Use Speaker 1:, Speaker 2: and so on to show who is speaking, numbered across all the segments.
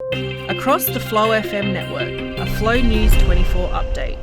Speaker 1: Across the Flow FM network, a Flow News 24 update.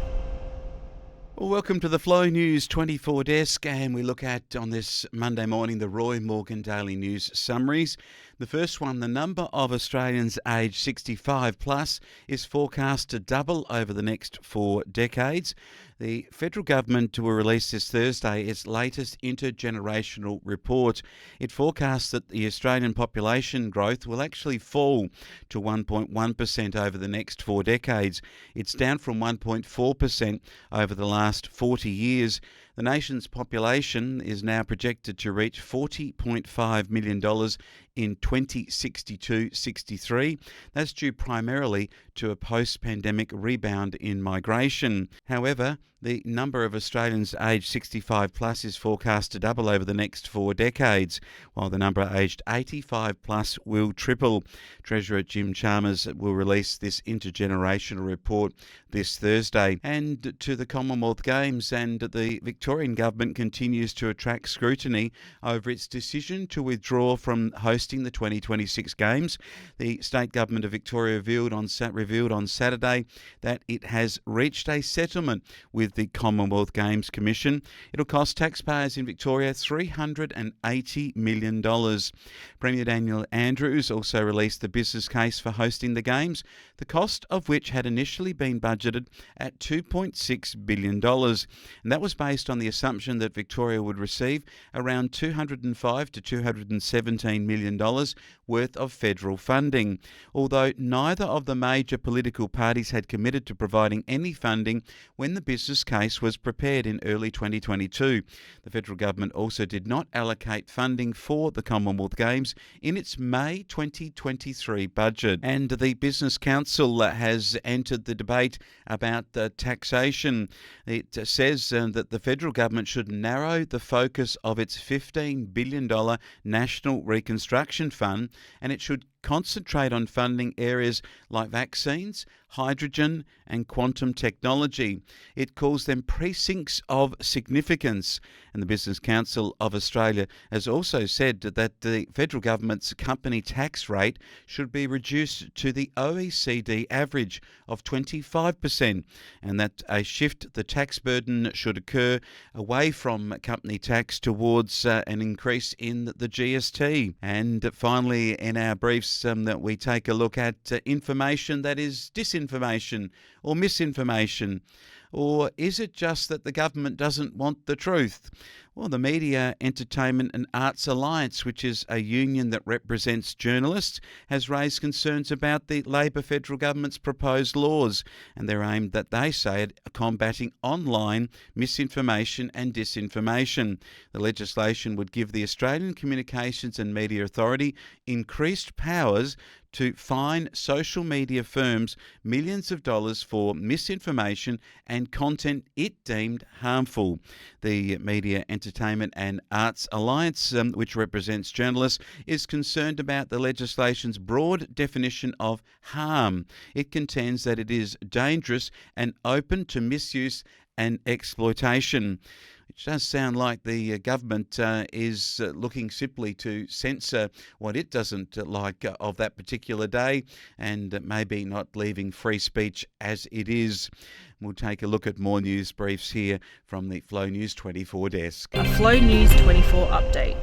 Speaker 2: Well, welcome to the Flow News 24 desk, and we look at, on this Monday morning, the Roy Morgan Daily News summaries. The first one, the number of Australians aged 65 plus is forecast to double over the next 4 decades. The federal government will release this Thursday its latest intergenerational report. It forecasts that the Australian population growth will actually fall to 1.1% over the next 4 decades. It's down from 1.4% over the last 40 years. The nation's population is now projected to reach $40.5 million in 2062-63. That's due primarily to a post-pandemic rebound in migration. However, the number of Australians aged 65 plus is forecast to double over the next 4 decades, while the number aged 85 plus will triple. Treasurer Jim Chalmers will release this intergenerational report this Thursday. And to the Commonwealth Games, and the Victorian Government continues to attract scrutiny over its decision to withdraw from hosting the 2026 Games. The State Government of Victoria revealed on Saturday that it has reached a settlement with the Commonwealth Games Commission. It'll cost taxpayers in Victoria $380 million. Premier Daniel Andrews also released the business case for hosting the Games, the cost of which had initially been budgeted at $2.6 billion. And that was based on the assumption that Victoria would receive around $205 to $217 million worth of federal funding. Although neither of the major political parties had committed to providing any funding when the business case was prepared in early 2022. The federal government also did not allocate funding for the Commonwealth Games in its May 2023 budget. And the Business Council has entered the debate about taxation. It says that the federal government should narrow the focus of its $15 billion National Reconstruction Fund, and it should concentrate on funding areas like vaccines, hydrogen and quantum technology. It calls them precincts of significance. And the Business Council of Australia has also said that the federal government's company tax rate should be reduced to the OECD average of 25%, and that a shift the tax burden should occur away from company tax towards an increase in the GST. And finally, in our briefs, that we take a look at information that is disinformation or misinformation. Or is it just that the government doesn't want the truth? Well, the Media, Entertainment and Arts Alliance, which is a union that represents journalists, has raised concerns about the Labor federal government's proposed laws, and they're aimed, that they say, at combating online misinformation and disinformation. The legislation would give the Australian Communications and Media Authority increased powers to fine social media firms millions of dollars for misinformation and content it deemed harmful. The Media, Entertainment and Arts Alliance, which represents journalists, is concerned about the legislation's broad definition of harm. It contends that it is dangerous and open to misuse and exploitation. It does sound like the government is looking simply to censor what it doesn't like of that particular day, and maybe not leaving free speech as it is. We'll take a look at more news briefs here from the Flow News 24 desk.
Speaker 1: A Flow News 24 update.